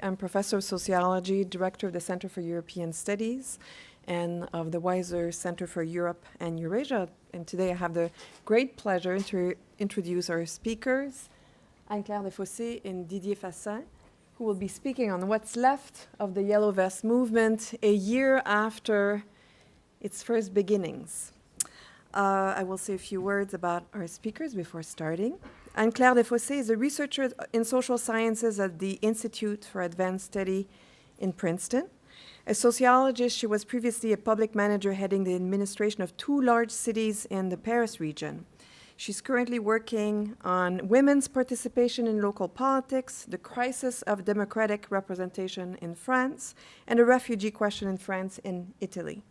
I'm Professor of Sociology, Director of the Center for European Studies, and of the Weiser Center for Europe and Eurasia. And today I have the great pleasure to introduce our speakers, Anne-Claire Desfossés and Didier Fassin, who will be speaking on what's left of the Yellow Vest movement a year after its first beginnings. I will say a few words about our speakers before starting. Anne-Claire Desfossés is a researcher in social sciences at the Institute for Advanced Study in Princeton. A sociologist, she was previously a public manager heading the administration of 2 large cities in the Paris region. She's currently working on women's participation in local politics, the crisis of democratic representation in France, and the refugee question in France and Italy.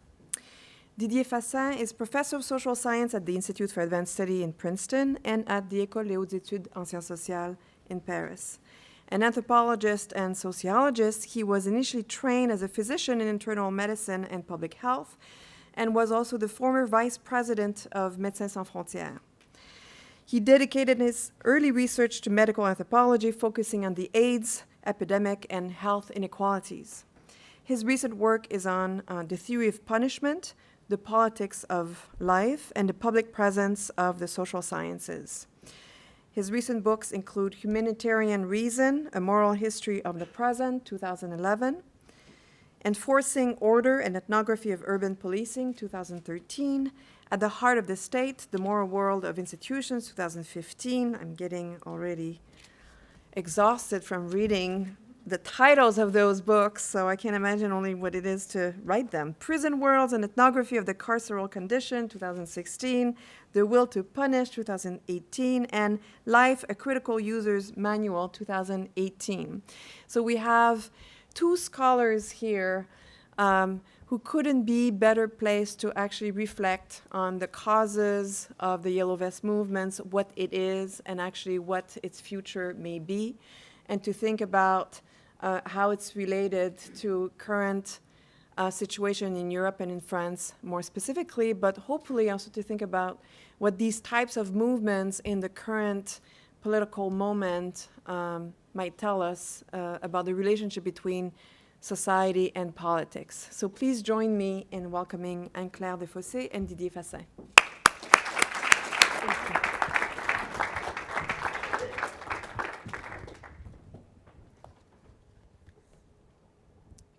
Didier Fassin is Professor of Social Science at the Institute for Advanced Study in Princeton and at the École des Hautes Études en Sciences Sociales in Paris. An anthropologist and sociologist, he was initially trained as a physician in internal medicine and public health, and was also the former vice president of Médecins Sans Frontières. He dedicated his early research to medical anthropology, focusing on the AIDS epidemic and health inequalities. His recent work is on the theory of punishment, the politics of life, and the public presence of the social sciences. His recent books include Humanitarian Reason, A Moral History of the Present, 2011, Enforcing Order and Ethnography of Urban Policing, 2013, At the Heart of the State, The Moral World of Institutions, 2015. I'm getting already exhausted from reading the titles of those books, so I can't imagine only what it is to write them. Prison Worlds, An Ethnography of the Carceral Condition, 2016, The Will to Punish, 2018, and Life, A Critical User's Manual, 2018. So we have 2 scholars here who couldn't be better placed to actually reflect on the causes of the Yellow Vest movements, what it is, and actually what its future may be, and to think about how it's related to current situation in Europe and in France more specifically, but hopefully also to think about what these types of movements in the current political moment might tell us about the relationship between society and politics. So please join me in welcoming Anne-Claire Desfossés and Didier Fassin.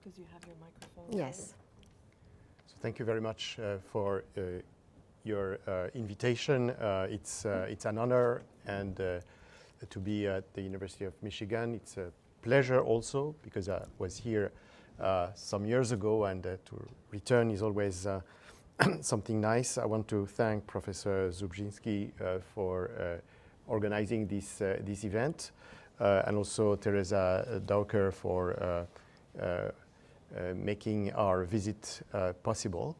Because you have your microphone. Yes. So thank you very much for your invitation. It's an honor, and to be at the University of Michigan. It's a pleasure also, because I was here some years ago, and to return is always something nice. I want to thank Professor Zubczynski for organizing this event, and also Teresa Dauker for making our visit possible,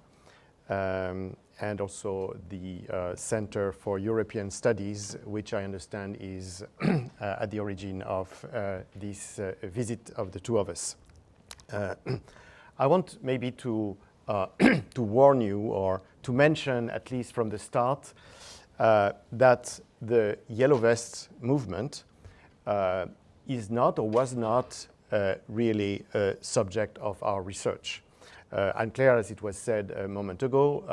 and also the Center for European Studies, which I understand is at the origin of this visit of the 2 of us. I want maybe to warn you, or to mention at least from the start, that the Yellow Vest movement is not, or was not, really a subject of our research. Anne-Claire, as it was said a moment ago,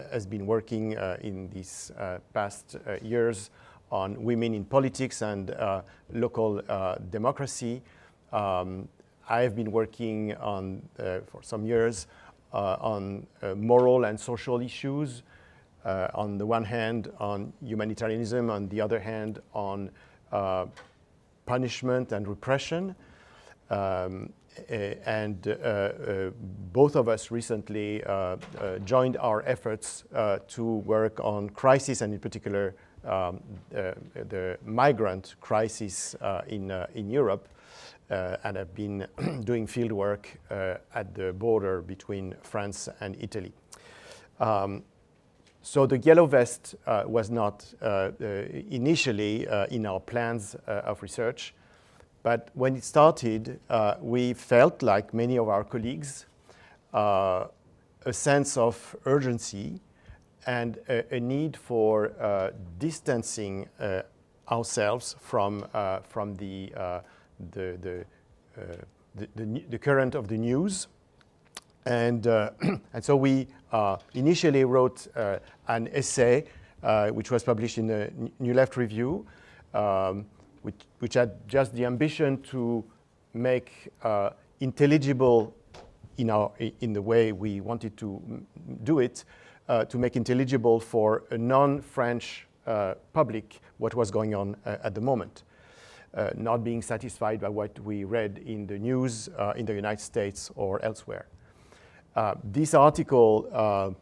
has been working in these past years on women in politics and local democracy. I have been working on, for some years, on moral and social issues. On the one hand, on humanitarianism, on the other hand, on punishment and repression. And both of us recently joined our efforts to work on crisis, and in particular the migrant crisis in Europe, and have been doing field work at the border between France and Italy. So the Yellow Vest was not initially in our plans of research. But when it started, we felt, like many of our colleagues, a sense of urgency and a need for distancing ourselves from the the current of the news. And so we initially wrote an essay which was published in the New Left Review, which had just the ambition to make intelligible in the way we wanted to do it, to make intelligible for a non-French public what was going on at the moment, not being satisfied by what we read in the news in the United States or elsewhere. This article,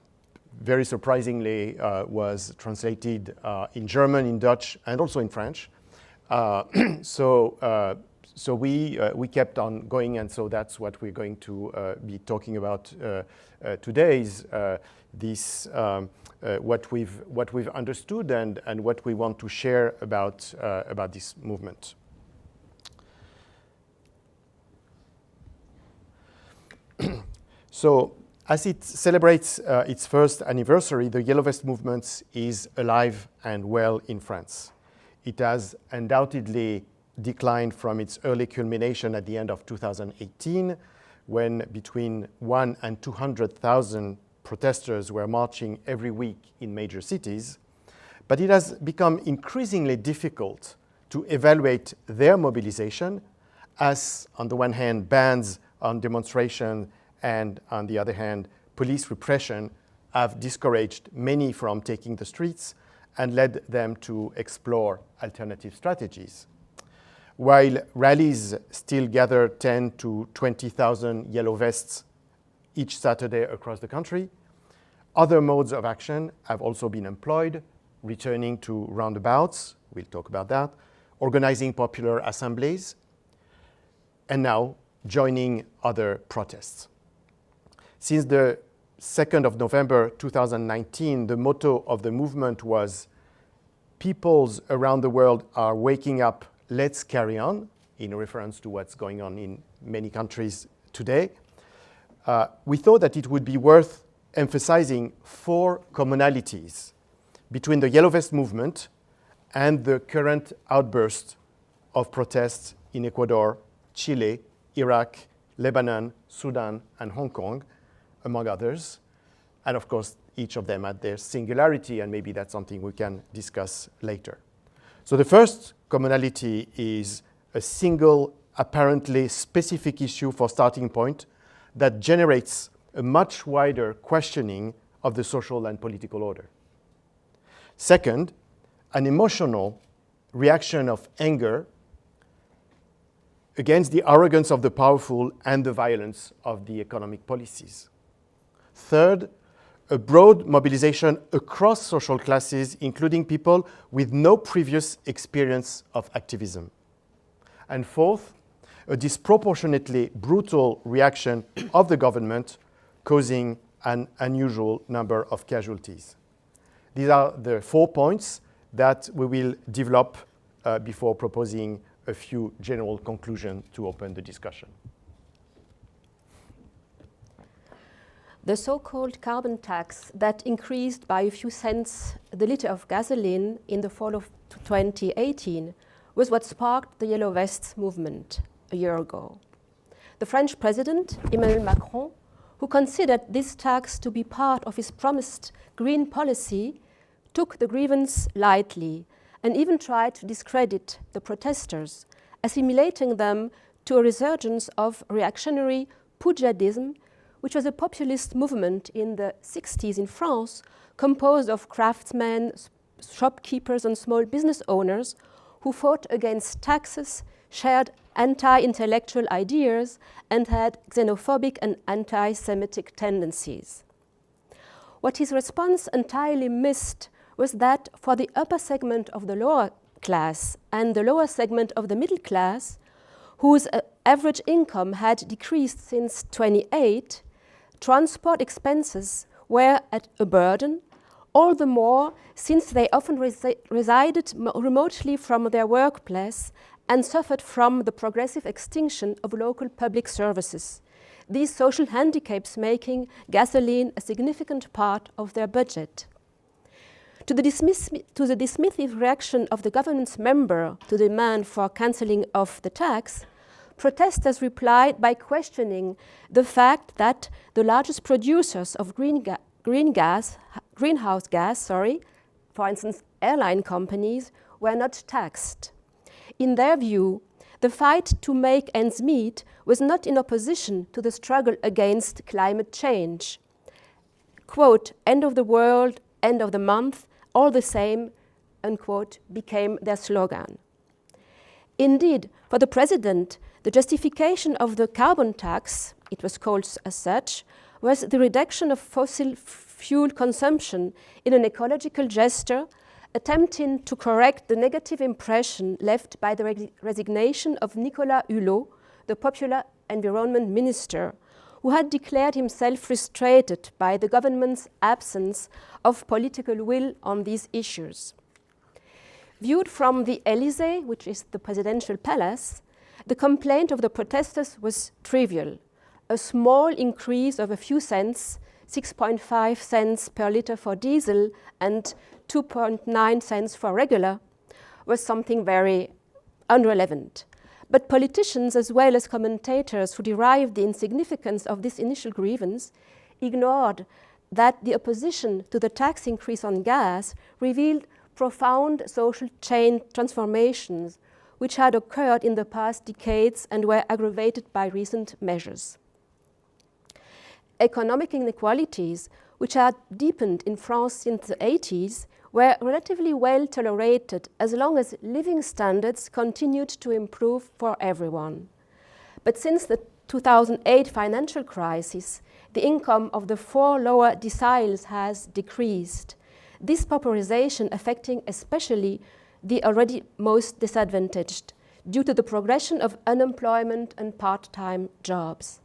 very surprisingly, was translated in German, in Dutch, and also in French. So we kept on going, and so that's what we're going to be talking about today. Is this what we've understood and what we want to share about this movement. So, as it celebrates its first anniversary, the Yellow Vest movement is alive and well in France. It has undoubtedly declined from its early culmination at the end of 2018, when between 100,000 and 200,000 protesters were marching every week in major cities. But it has become increasingly difficult to evaluate their mobilization, as on the one hand, bans on demonstration, and on the other hand, police repression have discouraged many from taking the streets and led them to explore alternative strategies. While rallies still gather 10 to 20,000 yellow vests each Saturday across the country, other modes of action have also been employed, returning to roundabouts, we'll talk about that, organizing popular assemblies, and now joining other protests. Since the 2nd of November 2019, the motto of the movement was "Peoples around the world are waking up, let's carry on," in reference to what's going on in many countries today. We thought that it would be worth emphasizing 4 commonalities between the Yellow Vest movement and the current outburst of protests in Ecuador, Chile, Iraq, Lebanon, Sudan, and Hong Kong, among others. And of course, each of them had their singularity, and maybe that's something we can discuss later. So the first commonality is a single, apparently specific issue for starting point that generates a much wider questioning of the social and political order. Second, an emotional reaction of anger against the arrogance of the powerful and the violence of the economic policies. Third, a broad mobilization across social classes, including people with no previous experience of activism. And fourth, a disproportionately brutal reaction of the government, causing an unusual number of casualties. These are the 4 points that we will develop before proposing a few general conclusions to open the discussion. The so-called carbon tax that increased by a few cents the liter of gasoline in the fall of 2018 was what sparked the Yellow Vests movement a year ago. The French president, Emmanuel Macron, who considered this tax to be part of his promised green policy, took the grievance lightly and even tried to discredit the protesters, assimilating them to a resurgence of reactionary poujadism, which was a populist movement in the 60s in France, composed of craftsmen, shopkeepers, and small business owners who fought against taxes, shared anti-intellectual ideas, and had xenophobic and anti-Semitic tendencies. What his response entirely missed was that for the upper segment of the lower class and the lower segment of the middle class, whose average income had decreased since 2008, transport expenses were at a burden, all the more since they often resided remotely from their workplace and suffered from the progressive extinction of local public services, these social handicaps making gasoline a significant part of their budget. To the dismissive reaction of the government's member to the demand for cancelling of the tax, protesters replied by questioning the fact that the largest producers of greenhouse gas, for instance, airline companies, were not taxed. In their view, the fight to make ends meet was not in opposition to the struggle against climate change. Quote, "End of the world, end of the month, all the same," unquote, became their slogan. Indeed, for the president, the justification of the carbon tax, it was called as such, was the reduction of fossil fuel consumption in an ecological gesture, attempting to correct the negative impression left by the resignation of Nicolas Hulot, the popular environment minister, who had declared himself frustrated by the government's absence of political will on these issues. Viewed from the Élysée, which is the presidential palace, the complaint of the protesters was trivial. A small increase of a few cents, 6.5 cents per liter for diesel and 2.9 cents for regular, was something very irrelevant. But politicians, as well as commentators who derived the insignificance of this initial grievance, ignored that the opposition to the tax increase on gas revealed profound social chain transformations which had occurred in the past decades and were aggravated by recent measures. Economic inequalities, which had deepened in France since the 80s, were relatively well tolerated as long as living standards continued to improve for everyone. But since the 2008 financial crisis, the income of the 4 lower deciles has decreased, this pauperization affecting especially the already most disadvantaged due to the progression of unemployment and part-time jobs.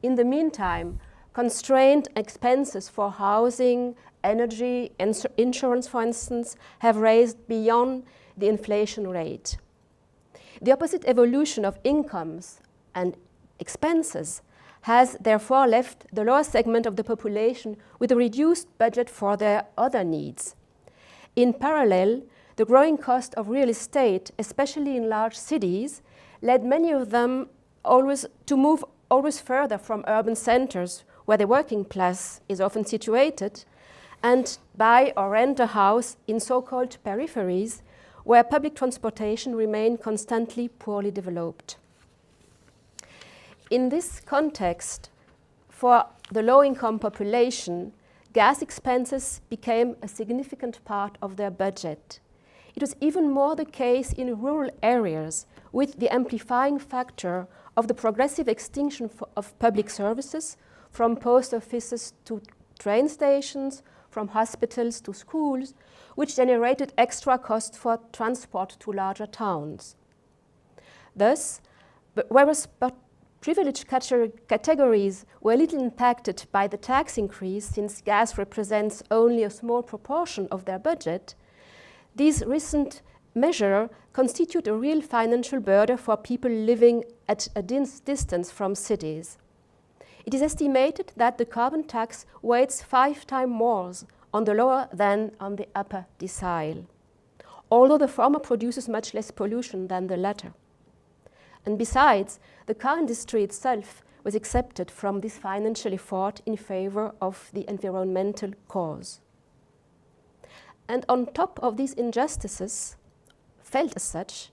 In the meantime, constrained expenses for housing, energy, and insurance, for instance, have raised beyond the inflation rate. The opposite evolution of incomes and expenses has therefore left the lower segment of the population with a reduced budget for their other needs. In parallel, the growing cost of real estate, especially in large cities, led many of them to move always further from urban centers where the working class is often situated, and buy or rent a house in so-called peripheries where public transportation remained constantly poorly developed. In this context, for the low-income population, gas expenses became a significant part of their budget. It was even more the case in rural areas, with the amplifying factor of the progressive extinction of public services, from post offices to train stations, from hospitals to schools, which generated extra costs for transport to larger towns. Thus, whereas privileged categories were little impacted by the tax increase, since gas represents only a small proportion of their budget, these recent measures constitute a real financial burden for people living at a distance from cities. It is estimated that the carbon tax weighs 5 times more on the lower than on the upper decile, although the former produces much less pollution than the latter. And besides, the car industry itself was exempted from this financial effort in favor of the environmental cause. And on top of these injustices, felt as such,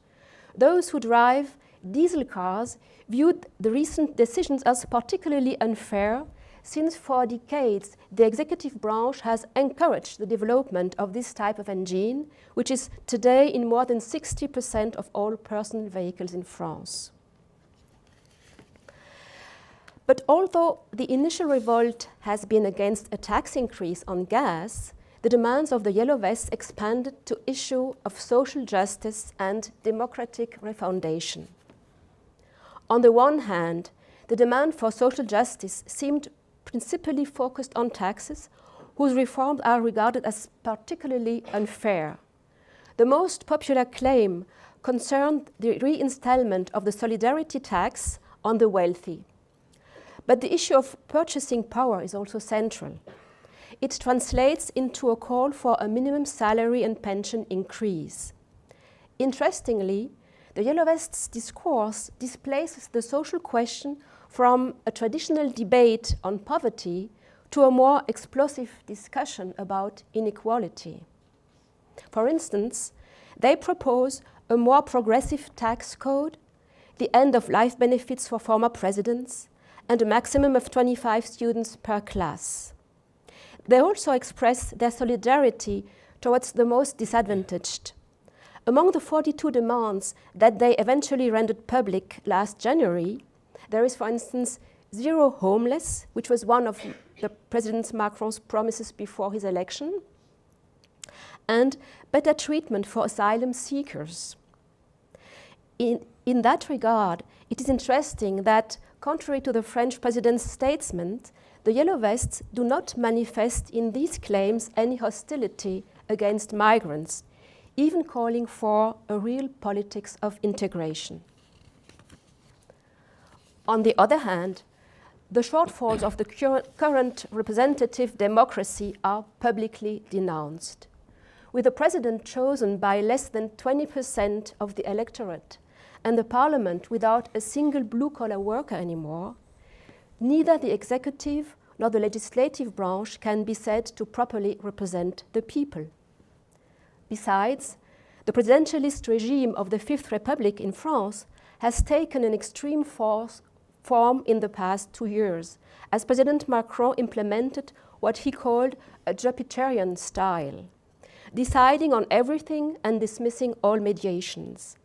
those who drive diesel cars viewed the recent decisions as particularly unfair, since for decades the executive branch has encouraged the development of this type of engine, which is today in more than 60% of all personal vehicles in France. But although the initial revolt has been against a tax increase on gas, the demands of the Yellow Vests expanded to issue of social justice and democratic refoundation. On the one hand, the demand for social justice seemed principally focused on taxes, whose reforms are regarded as particularly unfair. The most popular claim concerned the reinstallment of the solidarity tax on the wealthy. But the issue of purchasing power is also central. It translates into a call for a minimum salary and pension increase. Interestingly, the Yellow Vests' discourse displaces the social question from a traditional debate on poverty to a more explosive discussion about inequality. For instance, they propose a more progressive tax code, the end of life benefits for former presidents, and a maximum of 25 students per class. They also express their solidarity towards the most disadvantaged. Among the 42 demands that they eventually rendered public last January, there is, for instance, zero homeless, which was one of the President Macron's promises before his election, and better treatment for asylum seekers. In that regard, it is interesting that, contrary to the French president's statement, the Yellow Vests do not manifest in these claims any hostility against migrants, even calling for a real politics of integration. On the other hand, the shortfalls of the current representative democracy are publicly denounced. With a president chosen by less than 20% of the electorate and the parliament without a single blue-collar worker anymore, neither the executive nor the legislative branch can be said to properly represent the people. Besides, the presidentialist regime of the Fifth Republic in France has taken an extreme form in the past 2 years, as President Macron implemented what he called a Jupiterian style, deciding on everything and dismissing all mediations.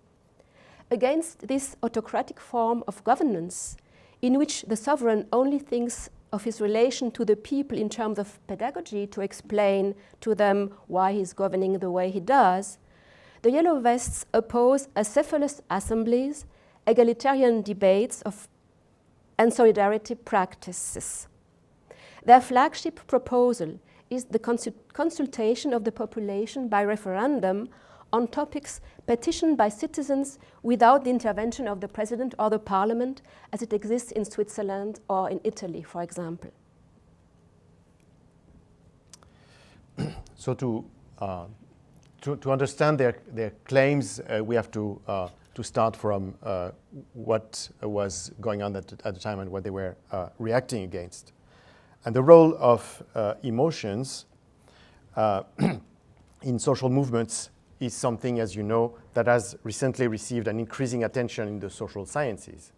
Against this autocratic form of governance, in which the sovereign only thinks of his relation to the people in terms of pedagogy to explain to them why he's governing the way he does, the Yellow Vests oppose acephalous assemblies, egalitarian debates and solidarity practices. Their flagship proposal is the consultation of the population by referendum on topics petitioned by citizens without the intervention of the president or the parliament, as it exists in Switzerland or in Italy, for example. So to understand their claims, we have to start from what was going on at the time and what they were reacting against. And the role of emotions in social movements is something, as you know, that has recently received an increasing attention in the social sciences.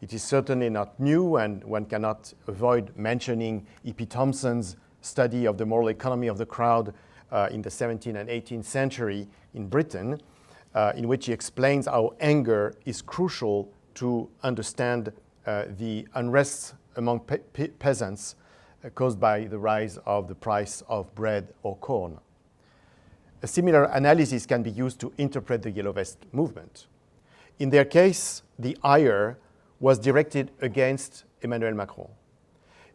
It is certainly not new, and one cannot avoid mentioning E.P. Thompson's study of the moral economy of the crowd in the 17th and 18th century in Britain, in which he explains how anger is crucial to understand the unrest among peasants caused by the rise of the price of bread or corn. A similar analysis can be used to interpret the Yellow Vest movement. In their case, the ire was directed against Emmanuel Macron.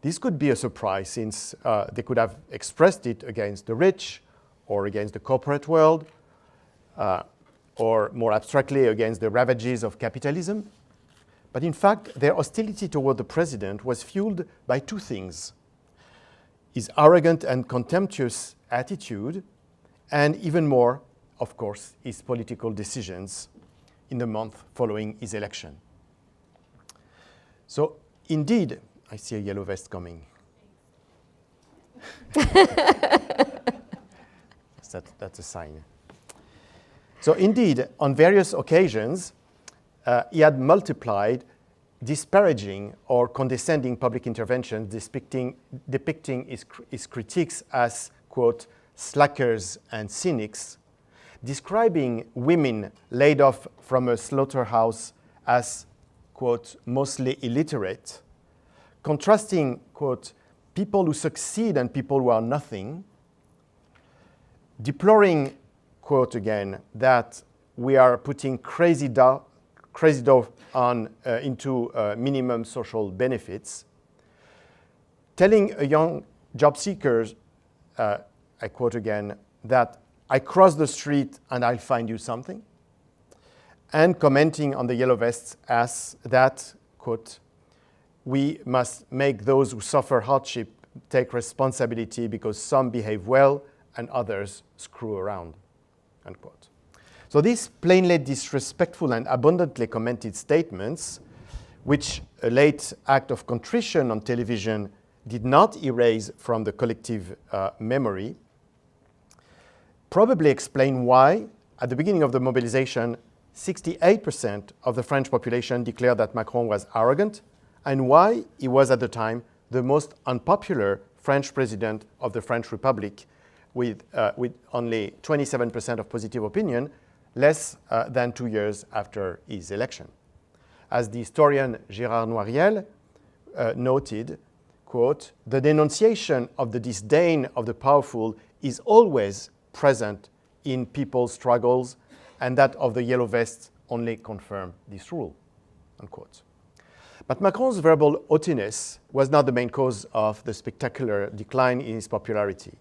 This could be a surprise, since they could have expressed it against the rich or against the corporate world, or more abstractly against the ravages of capitalism. But in fact, their hostility toward the president was fueled by two things: his arrogant and contemptuous attitude, and even more, of course, his political decisions in the month following his election. So indeed, I see a yellow vest coming. That's a sign. So indeed, on various occasions, he had multiplied disparaging or condescending public interventions, depicting his critiques as, quote, slackers and cynics, describing women laid off from a slaughterhouse as, quote, mostly illiterate, contrasting, quote, people who succeed and people who are nothing, deploring, quote again, that we are putting crazy dough into minimum social benefits, telling a young job seekers, I quote again, that I cross the street and I'll find you something, and commenting on the Yellow Vests as that, quote, we must make those who suffer hardship take responsibility because some behave well and others screw around, unquote. So these plainly disrespectful and abundantly commented statements, which a late act of contrition on television did not erase from the collective memory, probably explain why, at the beginning of the mobilization, 68% of the French population declared that Macron was arrogant, and why he was at the time the most unpopular French president of the French Republic, with only 27% of positive opinion, less than 2 years after his election. As the historian Gérard Noiriel noted, quote, "The denunciation of the disdain of the powerful is always present in people's struggles, and that of the Yellow Vests only confirm this rule," unquote. But Macron's verbal haughtiness was not the main cause of the spectacular decline in his popularity.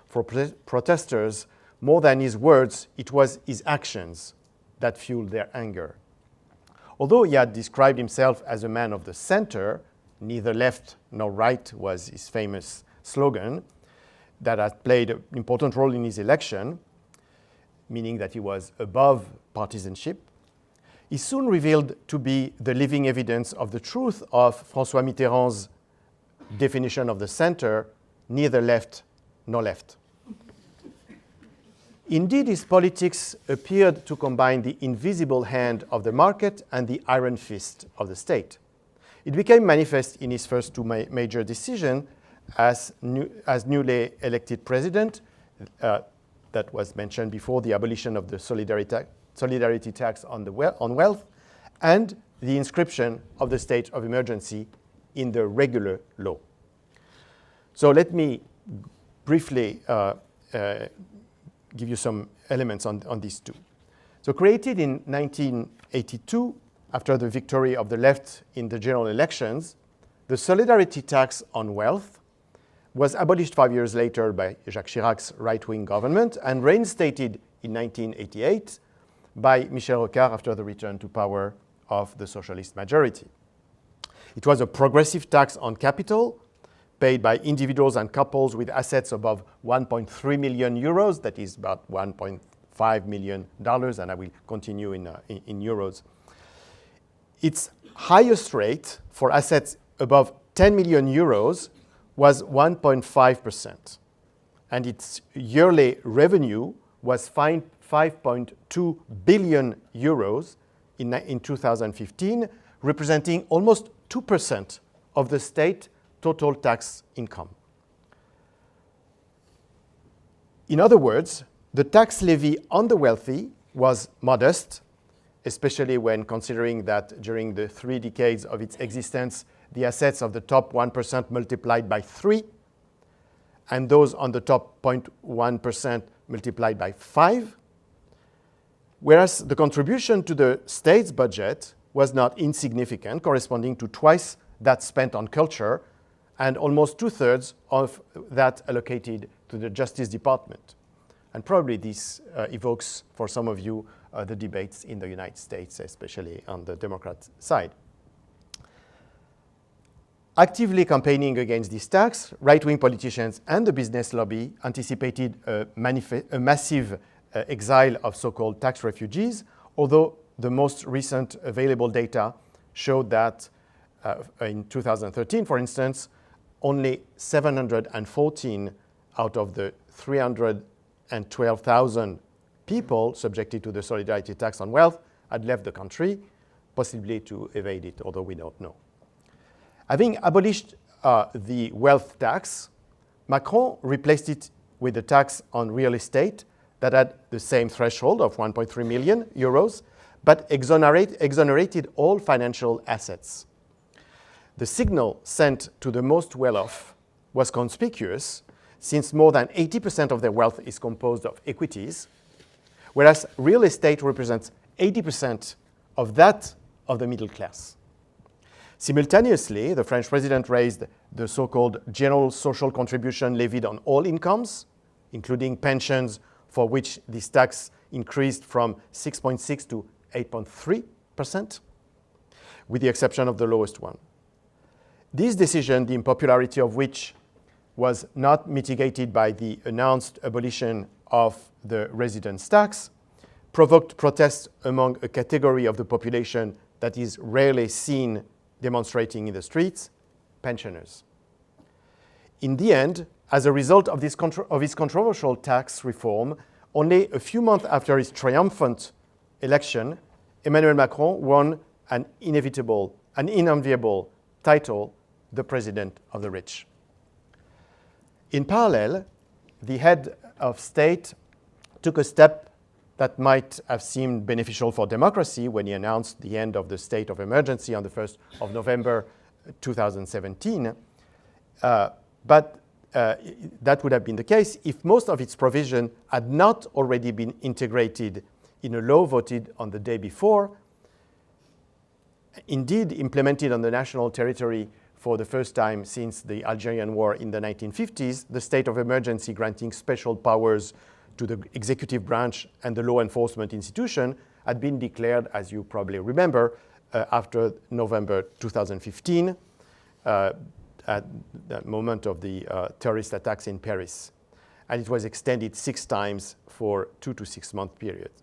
For protesters, more than his words, it was his actions that fueled their anger. Although he had described himself as a man of the center, neither left nor right was his famous slogan that had played an important role in his election, meaning that he was above partisanship, he soon revealed to be the living evidence of the truth of François Mitterrand's definition of the center, neither left nor left. Indeed, his politics appeared to combine the invisible hand of the market and the iron fist of the state. It became manifest in his first two major decisions as newly elected president, that was mentioned before, the abolition of the solidarity tax on wealth, and the inscription of the state of emergency in the regular law. So let me briefly give you some elements on these two. So created in 1982, after the victory of the left in the general elections, the solidarity tax on wealth was abolished 5 years later by Jacques Chirac's right-wing government and reinstated in 1988 by Michel Rocard after the return to power of the socialist majority. It was a progressive tax on capital paid by individuals and couples with assets above 1.3 million euros, that is about $1.5 million, and I will continue in euros. Its highest rate for assets above 10 million euros was 1.5%, and its yearly revenue was 5.2 billion euros in 2015, representing almost 2% of the state total tax income. In other words, the tax levy on the wealthy was modest, especially when considering that during the 3 decades of its existence, the assets of the top 1% multiplied by 3, and those on the top 0.1% multiplied by 5, whereas the contribution to the state's budget was not insignificant, corresponding to twice that spent on culture and almost 2/3 of that allocated to the Justice Department. And probably this evokes, for some of you, the debates in the United States, especially on the Democrat side. Actively campaigning against this tax, right-wing politicians and the business lobby anticipated a massive exile of so-called tax refugees, although the most recent available data showed that in 2013, for instance, only 714 out of the 312,000 people subjected to the solidarity tax on wealth had left the country, possibly to evade it, although we don't know. Having abolished the wealth tax, Macron replaced it with a tax on real estate that had the same threshold of 1.3 million euros, but exonerated all financial assets. The signal sent to the most well-off was conspicuous, since more than 80% of their wealth is composed of equities, whereas real estate represents 80% of that of the middle class. Simultaneously, the French president raised the so-called general social contribution levied on all incomes, including pensions, for which this tax increased from 6.6 to 8.3%, with the exception of the lowest one. This decision, the unpopularity of which was not mitigated by the announced abolition of the residence tax, provoked protests among a category of the population that is rarely seen demonstrating in the streets, pensioners. In the end, as a result of his controversial tax reform, only a few months after his triumphant election, Emmanuel Macron won an unenviable title, the President of the Rich. In parallel, the head of state took a step that might have seemed beneficial for democracy when he announced the end of the state of emergency on the 1st of November 2017. But that would have been the case if most of its provision had not already been integrated in a law voted on the day before, indeed implemented on the national territory for the first time since the Algerian War in the 1950s, the state of emergency granting special powers to the executive branch and the law enforcement institution had been declared, as you probably remember, after November 2015, at the moment of the terrorist attacks in Paris. And it was extended 6 times for 2 to 6 month periods.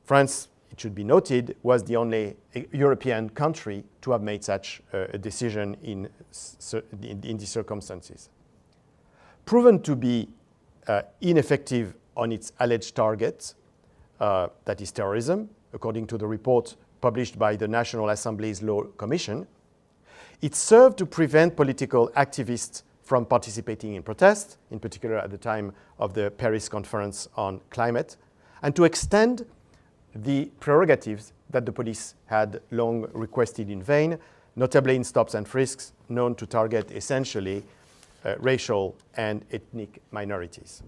France, it should be noted, was the only European country to have made such a decision in these circumstances. Proven to be ineffective on its alleged target, that is terrorism, according to the report published by the National Assemblies Law Commission, it served to prevent political activists from participating in protests, in particular at the time of the Paris Conference on Climate, and to extend the prerogatives that the police had long requested in vain, notably in stops and frisks known to target essentially racial and ethnic minorities.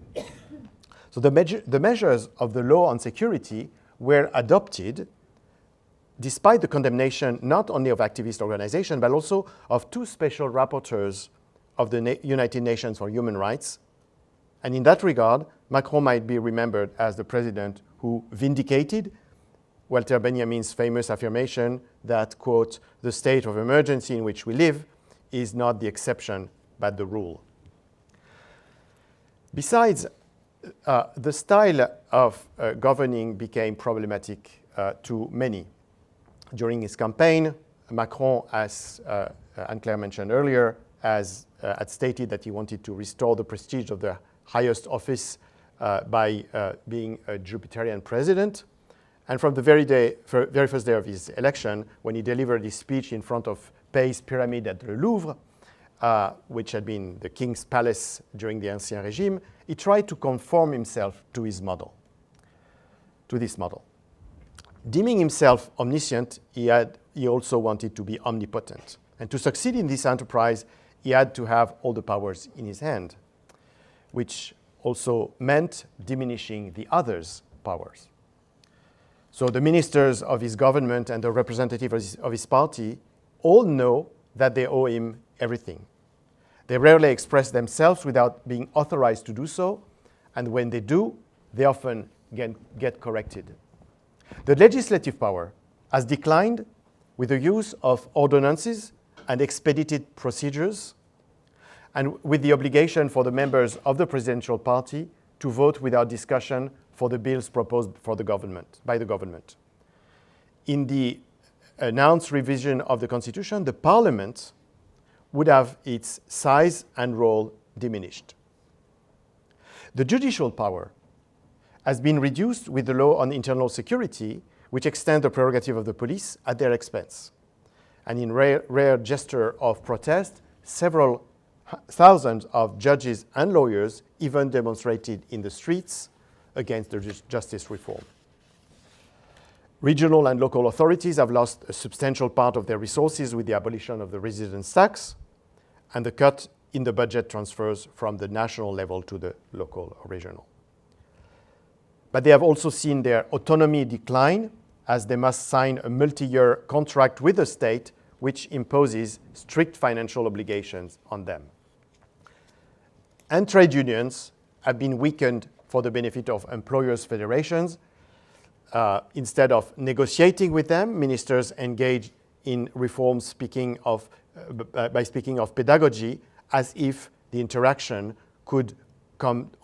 So the measures of the law on security were adopted despite the condemnation not only of activist organizations, but also of 2 special rapporteurs of the United Nations for Human Rights. And in that regard, Macron might be remembered as the president who vindicated Walter Benjamin's famous affirmation that, quote, "the state of emergency in which we live is not the exception, but the rule." Besides, the style of governing became problematic to many. During his campaign, Macron, as Anne-Claire mentioned earlier, had stated that he wanted to restore the prestige of the highest office by being a Jupiterian president. And from the very first day of his election, when he delivered his speech in front of Pey's pyramid at the Louvre, which had been the king's palace during the Ancien Régime, he tried to conform himself to this model. Deeming himself omniscient, he also wanted to be omnipotent. And to succeed in this enterprise, he had to have all the powers in his hand, which also meant diminishing the others' powers. So the ministers of his government and the representatives of his party all know that they owe him everything. They rarely express themselves without being authorized to do so, and when they do, they often get corrected. The legislative power has declined with the use of ordinances and expedited procedures, and with the obligation for the members of the presidential party to vote without discussion for the bills proposed by the government. In the announced revision of the Constitution, the Parliament would have its size and role diminished. The judicial power has been reduced with the law on internal security, which extends the prerogative of the police at their expense. And in rare gesture of protest, several thousands of judges and lawyers even demonstrated in the streets against the justice reform. Regional and local authorities have lost a substantial part of their resources with the abolition of the residence tax and the cut in the budget transfers from the national level to the local or regional. But they have also seen their autonomy decline as they must sign a multi-year contract with the state which imposes strict financial obligations on them. And trade unions have been weakened for the benefit of employers' federations. Instead of negotiating with them, ministers engaged in reforms by speaking of pedagogy as if the interaction could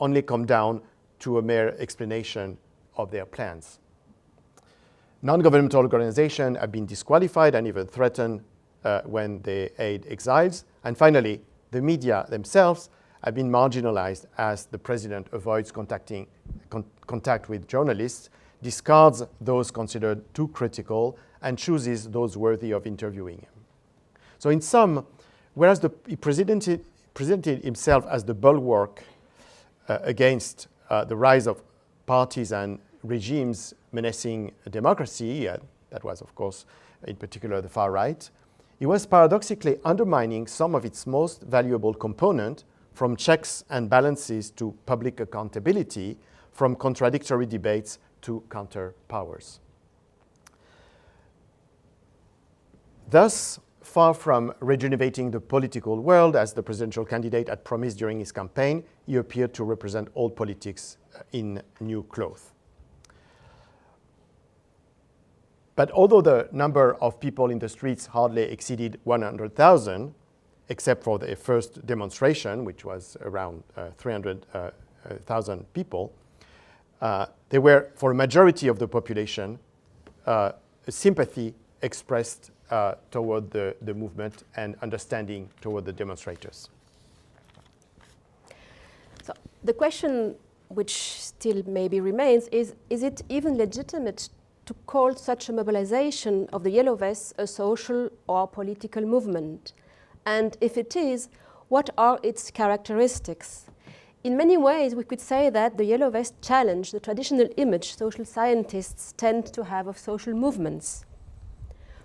only come down to a mere explanation of their plans. Non-governmental organizations have been disqualified and even threatened when they aid exiles. And finally, the media themselves have been marginalized as the president avoids contact with journalists, discards those considered too critical, and chooses those worthy of interviewing him. So in sum, whereas he presented himself as the bulwark against the rise of parties and regimes menacing democracy, that was, of course, in particular the far right, he was paradoxically undermining some of its most valuable components, from checks and balances to public accountability, from contradictory debates to counter powers. Thus, far from rejuvenating the political world, as the presidential candidate had promised during his campaign, he appeared to represent old politics in new clothes. But although the number of people in the streets hardly exceeded 100,000, except for the first demonstration, which was around 300,000 people, there were, for a majority of the population, a sympathy expressed toward the movement and understanding toward the demonstrators. So the question which still maybe remains is it even legitimate to call such a mobilization of the Yellow Vests a social or political movement? And if it is, what are its characteristics? In many ways, we could say that the Yellow Vest challenged the traditional image social scientists tend to have of social movements.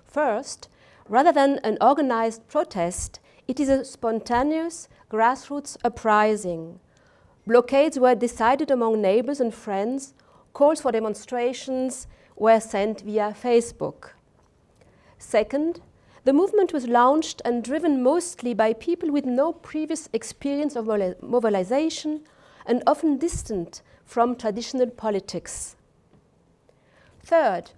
First, rather than an organized protest, it is a spontaneous grassroots uprising. Blockades were decided among neighbors and friends. Calls for demonstrations were sent via Facebook. Second, the movement was launched and driven mostly by people with no previous experience of mobilization and often distant from traditional politics. Third,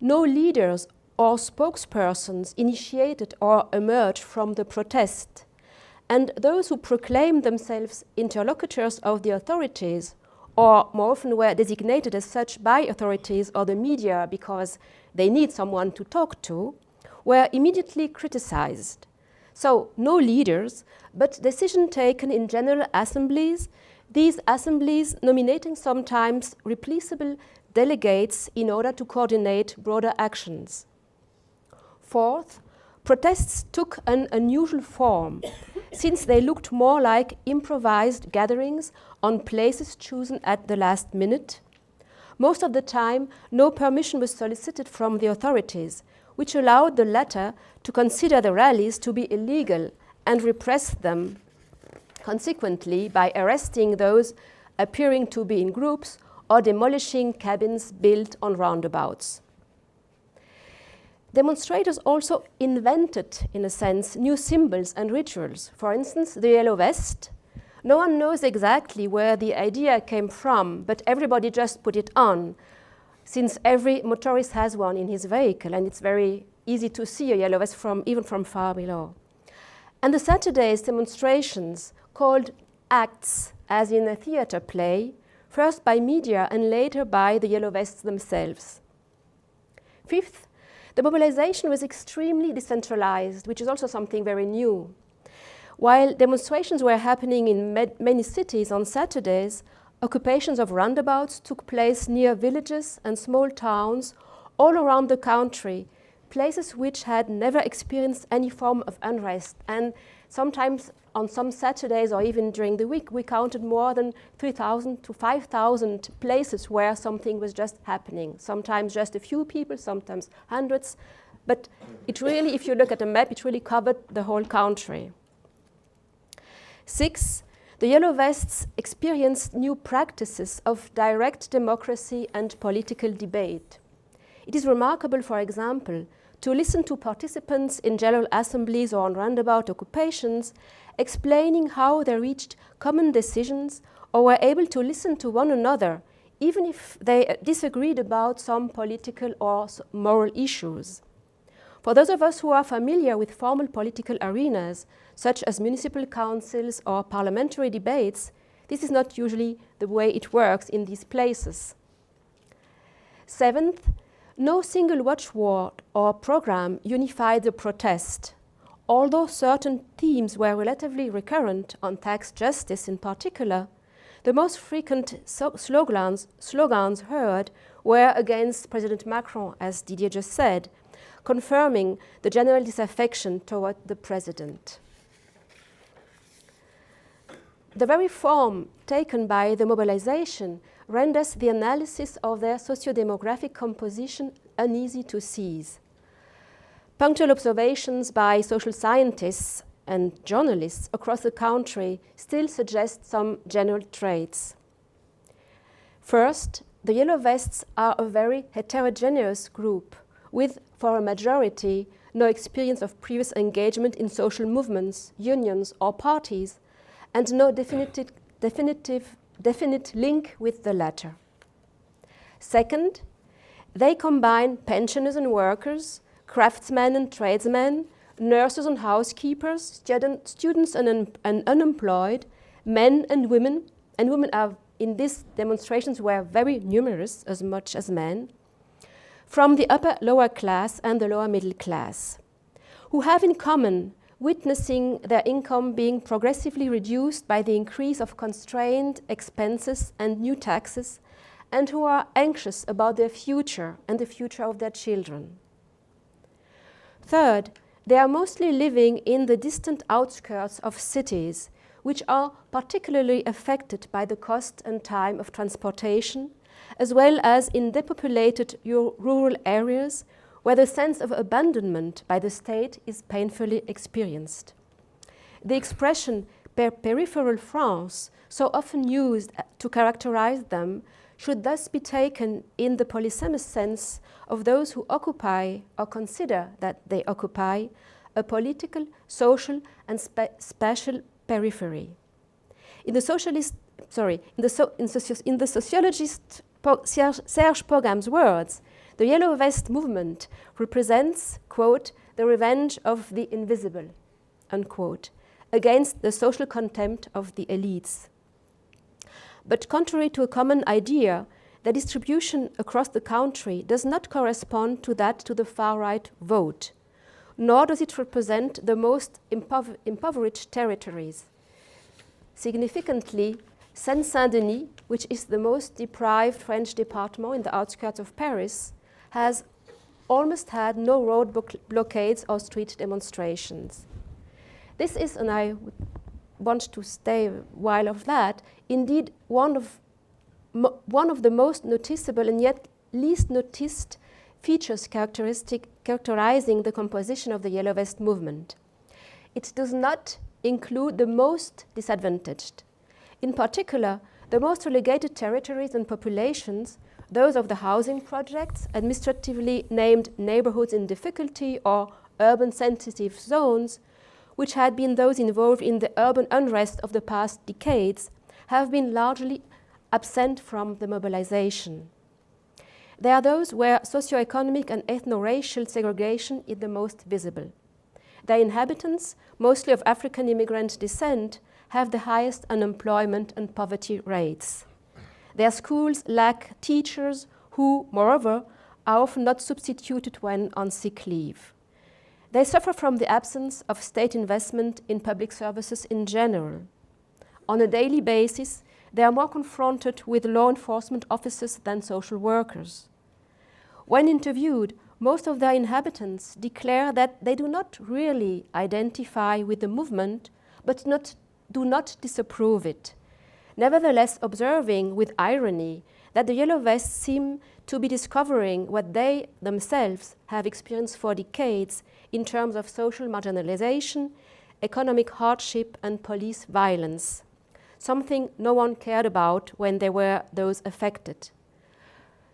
no leaders or spokespersons initiated or emerged from the protest, and those who proclaimed themselves interlocutors of the authorities, or more often were designated as such by authorities or the media because they need someone to talk to, were immediately criticized. So no leaders, but decisions taken in general assemblies, these assemblies nominating sometimes replaceable delegates in order to coordinate broader actions. Fourth, protests took an unusual form, since they looked more like improvised gatherings on places chosen at the last minute. Most of the time, no permission was solicited from the authorities, which allowed the latter to consider the rallies to be illegal and repress them, consequently by arresting those appearing to be in groups or demolishing cabins built on roundabouts. Demonstrators also invented, in a sense, new symbols and rituals. For instance, the Yellow Vest. No one knows exactly where the idea came from, but everybody just put it on, since every motorist has one in his vehicle, and it's very easy to see a yellow vest even from far below. And the Saturday's demonstrations, called acts, as in a theater play, first by media and later by the Yellow Vests themselves. Fifth, the mobilization was extremely decentralized, which is also something very new. While demonstrations were happening in many cities on Saturdays, occupations of roundabouts took place near villages and small towns all around the country, places which had never experienced any form of unrest. And sometimes on some Saturdays or even during the week, we counted more than 3,000 to 5,000 places where something was just happening. Sometimes just a few people, sometimes hundreds. But it really, if you look at the map, it really covered the whole country. 6, the Yellow Vests experienced new practices of direct democracy and political debate. It is remarkable, for example, to listen to participants in general assemblies or on roundabout occupations explaining how they reached common decisions or were able to listen to one another, even if they disagreed about some political or moral issues. For those of us who are familiar with formal political arenas, such as municipal councils or parliamentary debates, this is not usually the way it works in these places. 7th, No single watchword or program unified the protest. Although certain themes were relatively recurrent, on tax justice in particular, the most frequent slogans heard were against President Macron, as Didier just said, confirming the general disaffection toward the president. The very form taken by the mobilization renders the analysis of their socio-demographic composition uneasy to seize. Punctual observations by social scientists and journalists across the country still suggest some general traits. First, the Yellow Vests are a very heterogeneous group with, for a majority, no experience of previous engagement in social movements, unions, or parties, and no definite link with the latter. Second, they combine pensioners and workers, craftsmen and tradesmen, nurses and housekeepers, students and unemployed, men and women are in these demonstrations were very numerous, as much as men, from the upper lower class and the lower middle class, who have in common witnessing their income being progressively reduced by the increase of constrained expenses and new taxes, and who are anxious about their future and the future of their children. Third, they are mostly living in the distant outskirts of cities, which are particularly affected by the cost and time of transportation, as well as in depopulated rural areas where the sense of abandonment by the state is painfully experienced. The expression peripheral France, so often used to characterize them, should thus be taken in the polysemous sense of those who occupy or consider that they occupy a political, social, and spatial periphery. In the sociologist Serge Pogam's words, the Yellow Vest movement represents, quote, the revenge of the invisible, unquote, against the social contempt of the elites. But contrary to a common idea, the distribution across the country does not correspond to that to the far-right vote, nor does it represent the most impoverished territories. Significantly, Seine-Saint-Denis, which is the most deprived French department in the outskirts of Paris, has almost had no road blockades or street demonstrations. This is, and I want to stay a while of that, indeed one of the most noticeable and yet least noticed features characterizing the composition of the Yellow Vest movement. It does not include the most disadvantaged. In particular, the most relegated territories and populations, those of the housing projects, administratively named neighborhoods in difficulty or urban sensitive zones, which had been those involved in the urban unrest of the past decades, have been largely absent from the mobilization. They are those where socioeconomic and ethno-racial segregation is the most visible. Their inhabitants, mostly of African immigrant descent, have the highest unemployment and poverty rates. Their schools lack teachers who, moreover, are often not substituted when on sick leave. They suffer from the absence of state investment in public services in general. On a daily basis, they are more confronted with law enforcement officers than social workers. When interviewed, most of their inhabitants declare that they do not really identify with the movement, but do not disapprove it. Nevertheless, observing with irony that the Yellow Vests seem to be discovering what they themselves have experienced for decades in terms of social marginalization, economic hardship, and police violence, something no one cared about when they were those affected.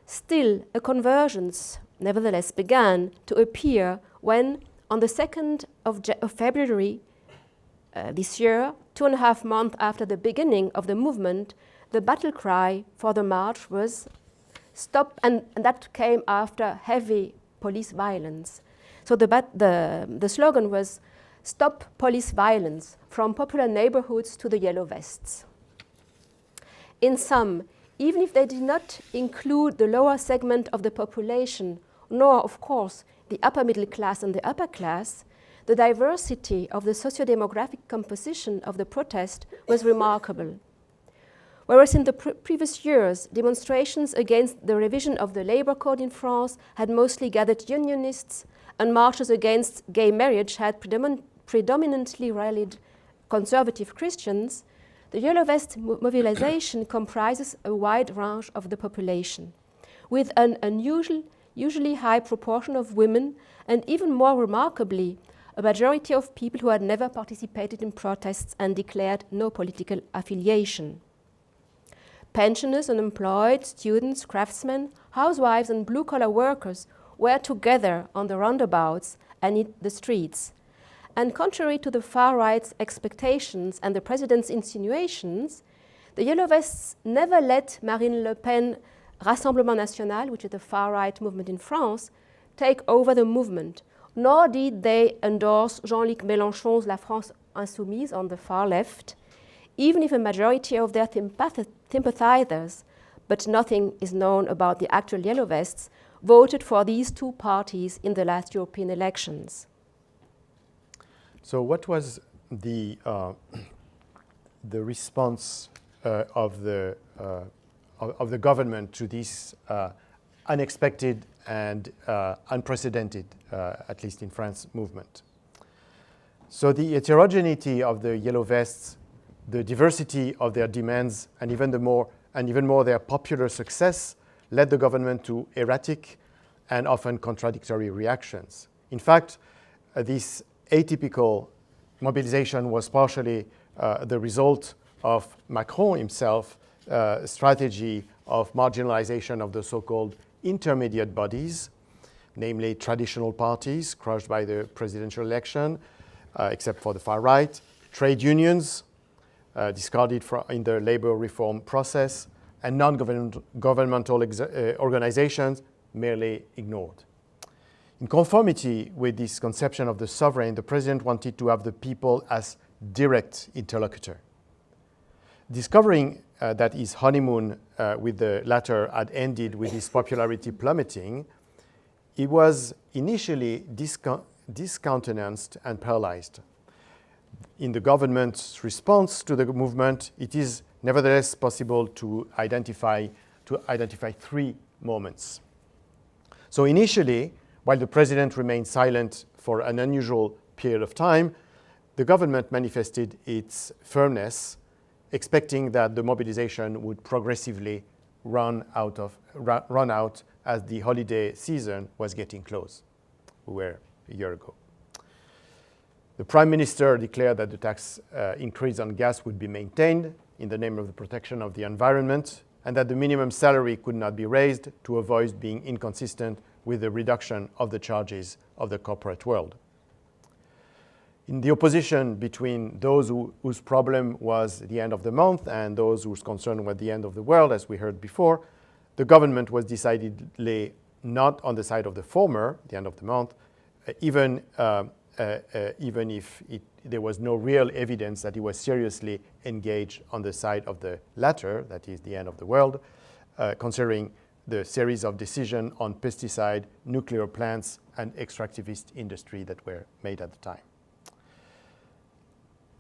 Still, a convergence nevertheless began to appear when, on the 2nd of February this year, 2.5 months after the beginning of the movement, the battle cry for the march was stop, and that came after heavy police violence. So the slogan was stop police violence from popular neighborhoods to the Yellow Vests. In sum, even if they did not include the lower segment of the population nor, of course, the upper middle class and the upper class, the diversity of the socio-demographic composition of the protest was remarkable. Whereas in the previous years, demonstrations against the revision of the labor code in France had mostly gathered unionists, and marches against gay marriage had predominantly rallied conservative Christians, the Yellow Vest mobilization comprises a wide range of the population, with an unusually high proportion of women, and even more remarkably, a majority of people who had never participated in protests and declared no political affiliation. Pensioners, unemployed, students, craftsmen, housewives, and blue-collar workers were together on the roundabouts and in the streets. And contrary to the far-right's expectations and the president's insinuations, the Yellow Vests never let Marine Le Pen Rassemblement National, which is the far-right movement in France, take over the movement, nor did they endorse Jean-Luc Mélenchon's La France Insoumise on the far left, even if a majority of their sympathizers, but nothing is known about the actual Yellow Vests, voted for these two parties in the last European elections. So what was the response of the government to this unexpected and unprecedented, at least in France, movement? So the heterogeneity of the Yellow Vests, the diversity of their demands, and even more their popular success led the government to erratic and often contradictory reactions. In fact, this atypical mobilization was partially the result of Macron himself strategy of marginalization of the so-called intermediate bodies, namely traditional parties crushed by the presidential election, except for the far right, trade unions discarded in the labor reform process, and non-governmental organizations merely ignored. In conformity with this conception of the sovereign, the president wanted to have the people as direct interlocutor. Discovering that his honeymoon with the latter had ended with his popularity plummeting, he was initially discountenanced and paralyzed. In the government's response to the movement, it is nevertheless possible to identify three moments. So initially, while the president remained silent for an unusual period of time, the government manifested its firmness, expecting that the mobilization would progressively run out as the holiday season was getting close. We were a year ago. The Prime Minister declared that the tax increase on gas would be maintained in the name of the protection of the environment, and that the minimum salary could not be raised to avoid being inconsistent with the reduction of the charges of the corporate world. In the opposition between those whose problem was the end of the month and those whose concern was the end of the world, as we heard before, the government was decidedly not on the side of the former, the end of the month, even if there was no real evidence that he was seriously engaged on the side of the latter, that is the end of the world, considering the series of decisions on pesticide, nuclear plants, and extractivist industry that were made at the time.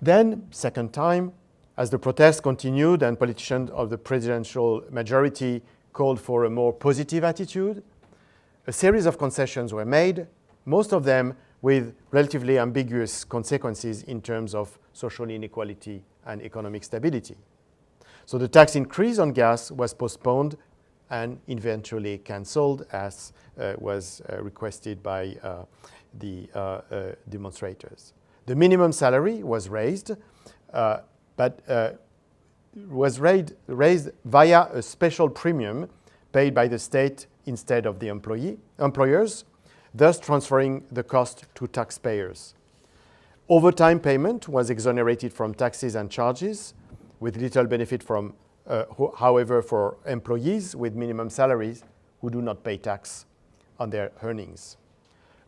Then, second time, as the protests continued and politicians of the presidential majority called for a more positive attitude, a series of concessions were made, most of them with relatively ambiguous consequences in terms of social inequality and economic stability. So the tax increase on gas was postponed and eventually cancelled, as was requested by the demonstrators. The minimum salary was raised, but was raised via a special premium paid by the state instead of the employers, thus transferring the cost to taxpayers. Overtime payment was exonerated from taxes and charges, with little benefit from, however, for employees with minimum salaries who do not pay tax on their earnings.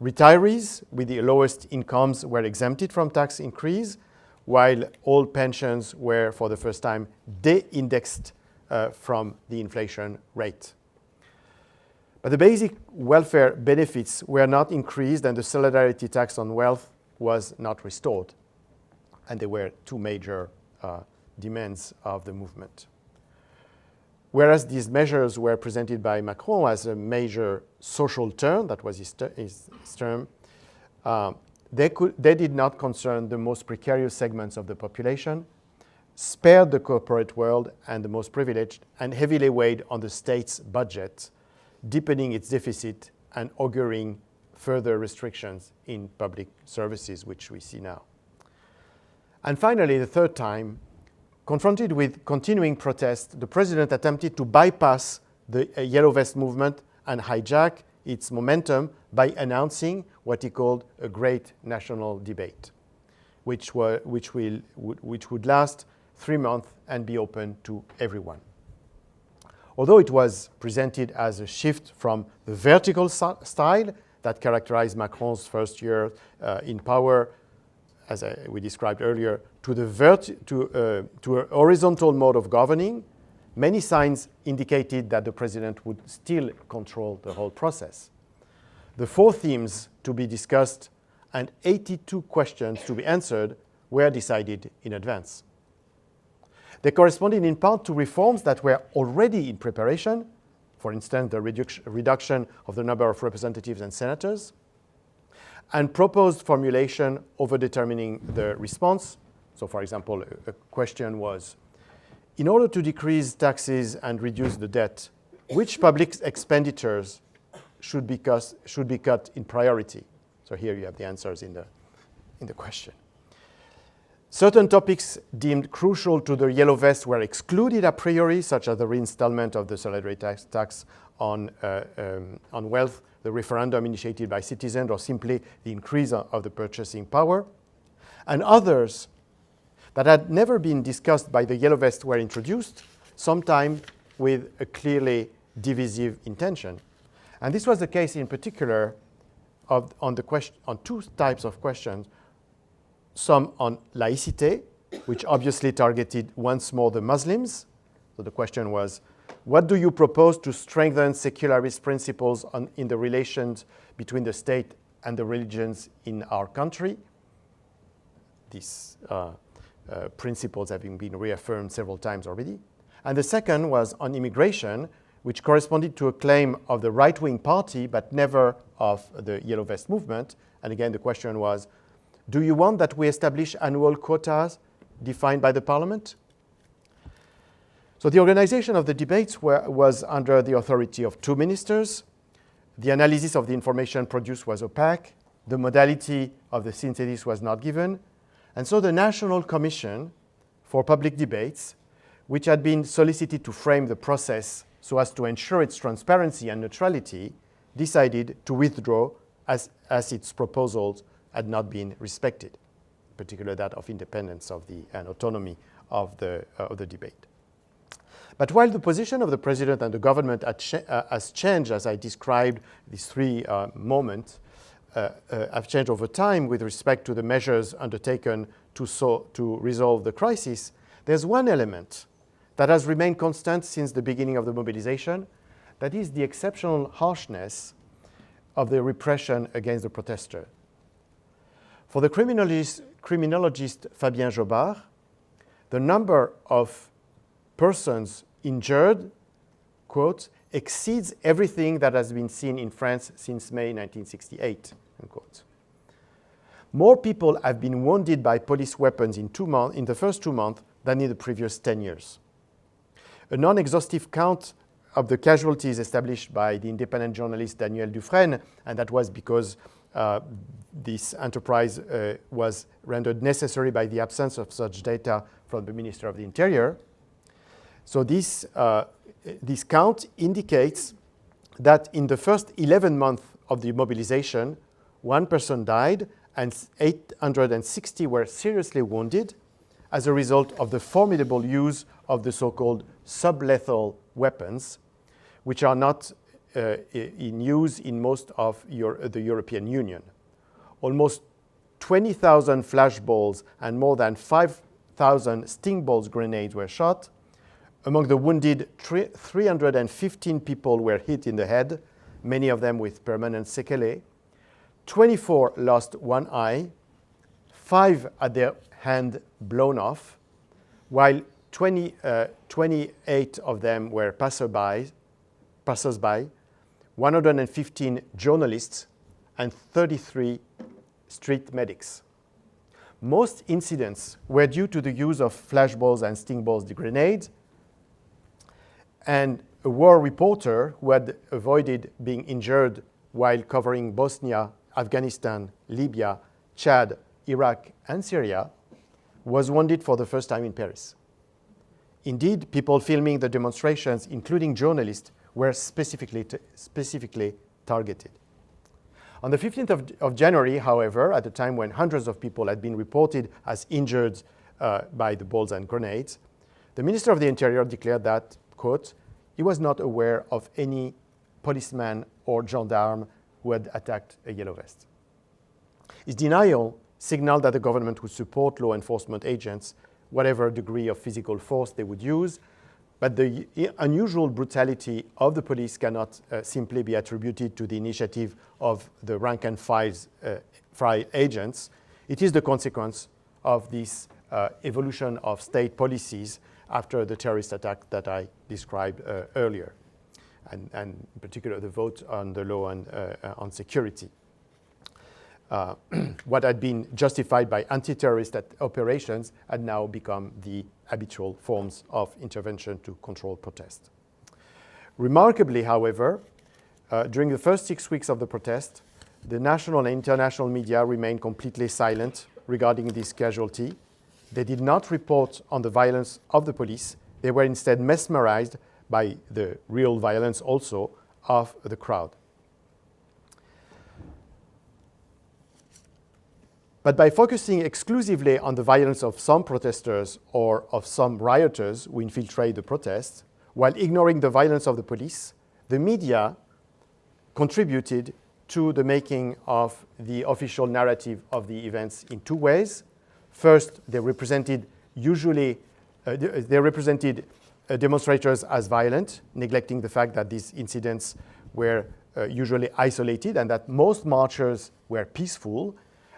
Retirees with the lowest incomes were exempted from tax increase, while all pensions were, for the first time, de-indexed from the inflation rate. But the basic welfare benefits were not increased and the solidarity tax on wealth was not restored. And there were two major demands of the movement. Whereas these measures were presented by Macron as a major social turn, that was his term, they did not concern the most precarious segments of the population, spared the corporate world and the most privileged, and heavily weighed on the state's budget, deepening its deficit and auguring further restrictions in public services, which we see now. And finally, the third time, confronted with continuing protests, the president attempted to bypass the Yellow Vest movement and hijack its momentum by announcing what he called a great national debate, which would last 3 months and be open to everyone. Although it was presented as a shift from the vertical style that characterized Macron's first year in power, as we described earlier, to a horizontal mode of governing, many signs indicated that the president would still control the whole process. The 4 themes to be discussed and 82 questions to be answered were decided in advance. They corresponded in part to reforms that were already in preparation, for instance, the reduction of the number of representatives and senators, and proposed formulation over determining the response. So, for example, a question was, in order to decrease taxes and reduce the debt, which public expenditures should be cut in priority? So here you have the answers in the question. Certain topics deemed crucial to the Yellow Vest were excluded a priori, such as the reinstallment of the solidarity tax on wealth, the referendum initiated by citizens, or simply the increase of the purchasing power. And others that had never been discussed by the Yellow Vest were introduced, sometimes with a clearly divisive intention. And this was the case in particular on 2 types of questions. Some on laïcité, which obviously targeted once more the Muslims. So the question was, what do you propose to strengthen secularist principles in the relations between the state and the religions in our country? These principles having been reaffirmed several times already. And the second was on immigration, which corresponded to a claim of the right-wing party, but never of the Yellow Vest movement. And again, the question was, do you want that we establish annual quotas defined by the parliament? So the organization of the debates was under the authority of 2 ministers. The analysis of the information produced was opaque. The modality of the synthesis was not given. And so the National Commission for Public Debates, which had been solicited to frame the process so as to ensure its transparency and neutrality, decided to withdraw as its proposals had not been respected, particularly that of independence and autonomy of the debate. But while the position of the president and the government has changed, as I described these 3 moments, have changed over time with respect to the measures undertaken to resolve the crisis, there's one element that has remained constant since the beginning of the mobilization, that is the exceptional harshness of the repression against the protesters. For the criminologist Fabien Jobard, the number of persons injured, quote, exceeds everything that has been seen in France since May 1968, unquote. More people have been wounded by police weapons in the first 2 months than in the previous 10 years. A non-exhaustive count of the casualties established by the independent journalist Daniel Dufresne, and that was because this enterprise was rendered necessary by the absence of such data from the Minister of the Interior. So this count indicates that in the first 11 months of the mobilization, 1 person died and 860 were seriously wounded as a result of the formidable use of the so-called sublethal weapons, which are not in use in most of the European Union. Almost 20,000 flashballs and more than 5,000 sting balls grenades were shot. Among the wounded, 315 people were hit in the head, many of them with permanent sequelae. 24 lost one eye, 5 had their hand blown off, while 28 of them were passersby, 115 journalists, and 33 street medics. Most incidents were due to the use of flashballs and sting balls, the grenades, and a war reporter who had avoided being injured while covering Bosnia, Afghanistan, Libya, Chad, Iraq, and Syria was wounded for the first time in Paris. Indeed, people filming the demonstrations, including journalists, were specifically targeted. On the 15th of January, however, at a time when hundreds of people had been reported as injured by the balls and grenades, the Minister of the Interior declared that, quote, he was not aware of any policeman or gendarme who had attacked a yellow vest. His denial signaled that the government would support law enforcement agents, whatever degree of physical force they would use, but the unusual brutality of the police cannot simply be attributed to the initiative of the rank and file agents. It is the consequence of this evolution of state policies after the terrorist attack that I described earlier, and in particular the vote on the law and on security. What had been justified by anti-terrorist operations had now become the habitual forms of intervention to control protest. Remarkably, however, during the first 6 weeks of the protest, the national and international media remained completely silent regarding this casualty. They did not report on the violence of the police. They were instead mesmerized by the real violence also of the crowd. But by focusing exclusively on the violence of some protesters or of some rioters who infiltrate the protests, while ignoring the violence of the police, the media contributed to the making of the official narrative of the events in 2 ways. First, they represented demonstrators as violent, neglecting the fact that these incidents were usually isolated and that most marchers were peaceful.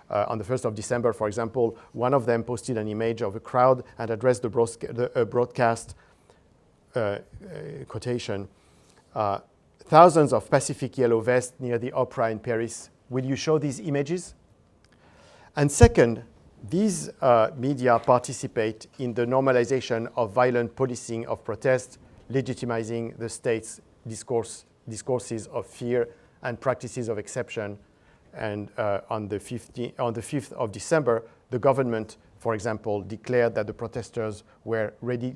On the 1st of December, for example, one of them posted an image of a crowd and addressed the broadcast quotation, thousands of Pacific yellow vests near the opera in Paris. Will you show these images? And second, these media participate in the normalization of violent policing of protest, legitimizing the state's discourses of fear and practices of exception. And on the 5th of December, the government, for example, declared that the protesters were ready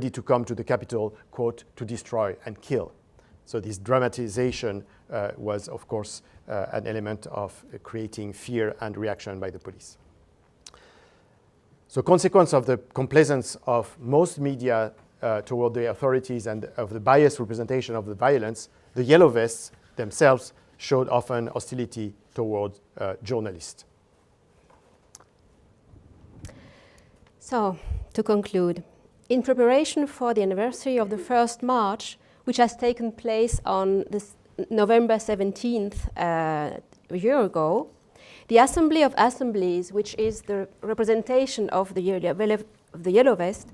to come to the capital, quote, to destroy and kill. So this dramatization was, of course, an element of creating fear and reaction by the police. So consequence of the complaisance of most media toward the authorities and of the biased representation of the violence, the yellow vests themselves showed often hostility toward journalists. So, to conclude, in preparation for the anniversary of the 1st March, which has taken place on this November 17th a year ago, the Assembly of Assemblies, which is the representation of the yellow vest,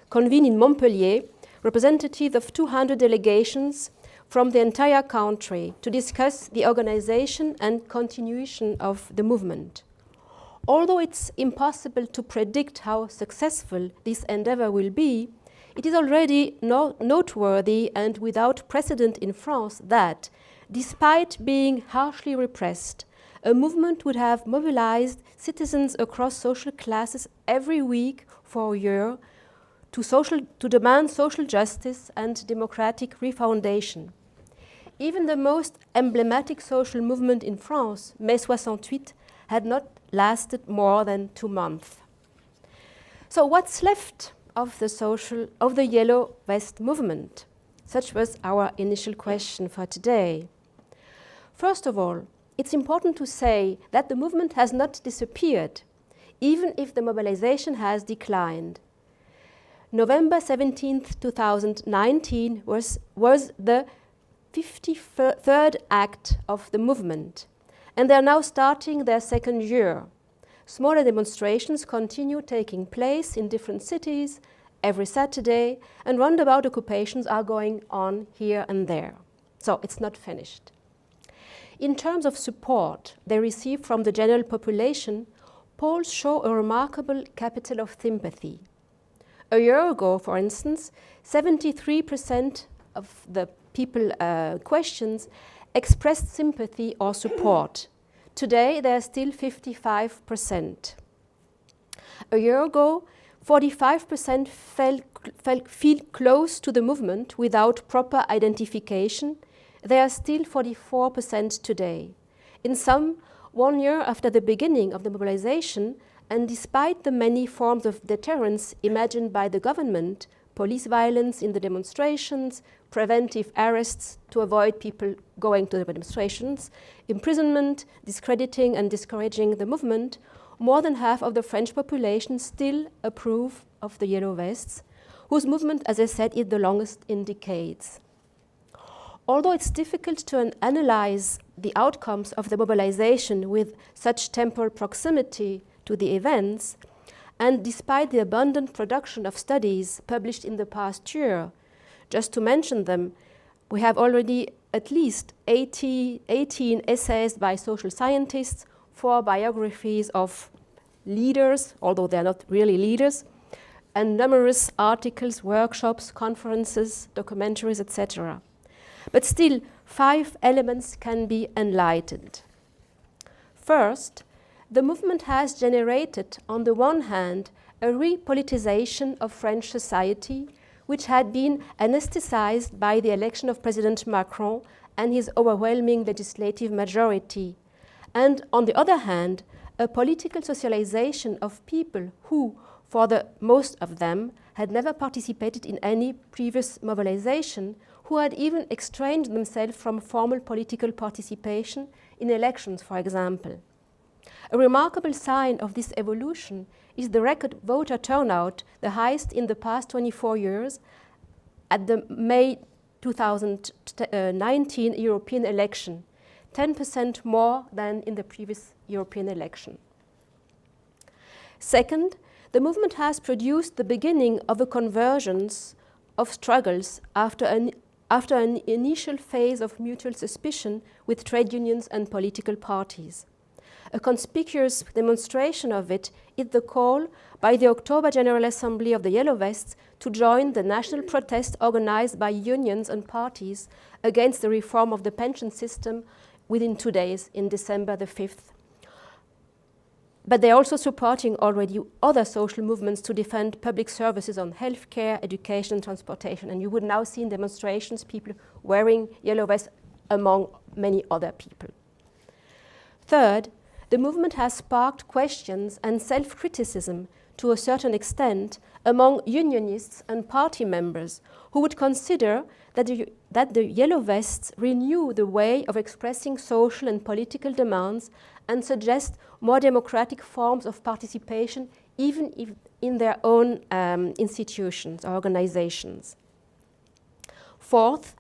convened in Montpellier representatives of 200 delegations from the entire country to discuss the organization and continuation of the movement. Although it's impossible to predict how successful this endeavor will be, it is already noteworthy and without precedent in France that, despite being harshly repressed, a movement would have mobilized citizens across social classes every week for a year to demand social justice and democratic refoundation. Even the most emblematic social movement in France, Mai 68, had not lasted more than 2 months. So what's left of the yellow vest movement? Such was our initial question for today. First of all, it's important to say that the movement has not disappeared, even if the mobilization has declined. November 17th, 2019 was the 53rd act of the movement, and they are now starting their second year. Smaller demonstrations continue taking place in different cities every Saturday, and roundabout occupations are going on here and there. So it's not finished. In terms of support they receive from the general population, polls show a remarkable capital of sympathy. A year ago, for instance, 73% of the people questioned expressed sympathy or support. Today, they are still 55%. A year ago, 45% feel close to the movement without proper identification. They are still 44% today. In sum, 1 year after the beginning of the mobilization, and despite the many forms of deterrence imagined by the government, police violence in the demonstrations, preventive arrests to avoid people going to the demonstrations, imprisonment, discrediting and discouraging the movement, more than half of the French population still approve of the Yellow Vests, whose movement, as I said, is the longest in decades. Although it's difficult to analyze the outcomes of the mobilization with such temporal proximity to the events, and despite the abundant production of studies published in the past year, just to mention them, we have already at least 18 essays by social scientists, 4 biographies of leaders, although they're not really leaders, and numerous articles, workshops, conferences, documentaries, etc. But still, 5 elements can be enlightened. First, the movement has generated, on the one hand, a repoliticization of French society, which had been anesthetized by the election of President Macron and his overwhelming legislative majority, and on the other hand, a political socialization of people who, for the most of them, had never participated in any previous mobilization, who had even estranged themselves from formal political participation in elections, for example. A remarkable sign of this evolution is the record voter turnout, the highest in the past 24 years, at the May 2019 European election, 10% more than in the previous European election. Second, the movement has produced the beginning of a convergence of struggles after an initial phase of mutual suspicion with trade unions and political parties. A conspicuous demonstration of it is the call by the October General Assembly of the Yellow Vests to join the national protest organized by unions and parties against the reform of the pension system within 2 days, in December the 5th. But they're also supporting already other social movements to defend public services on healthcare, education, and transportation. And you would now see in demonstrations people wearing yellow vests among many other people. Third, the movement has sparked questions and self-criticism to a certain extent among unionists and party members who would consider that the Yellow Vests renew the way of expressing social and political demands and suggest more democratic forms of participation, even if in their own institutions or organizations. Fourth,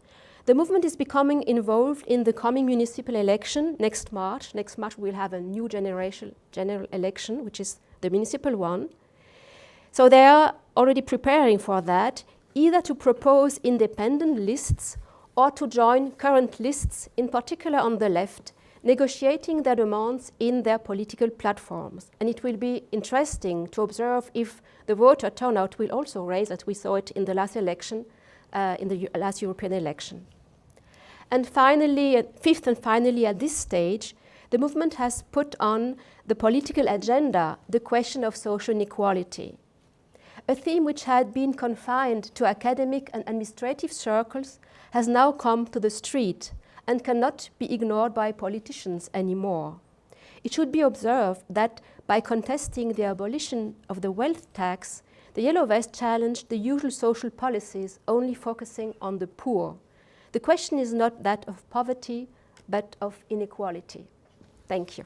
the movement is becoming involved in the coming municipal election next March. Next March we'll have a new general election, which is the municipal one. So they are already preparing for that, either to propose independent lists or to join current lists, in particular on the left, negotiating their demands in their political platforms. And it will be interesting to observe if the voter turnout will also rise, as we saw it in the last election, in the last European election. And finally, fifth and finally, at this stage, the movement has put on the political agenda the question of social inequality, a theme which had been confined to academic and administrative circles has now come to the street and cannot be ignored by politicians anymore. It should be observed that by contesting the abolition of the wealth tax, the Yellow Vest challenged the usual social policies only focusing on the poor. The question is not that of poverty, but of inequality. Thank you.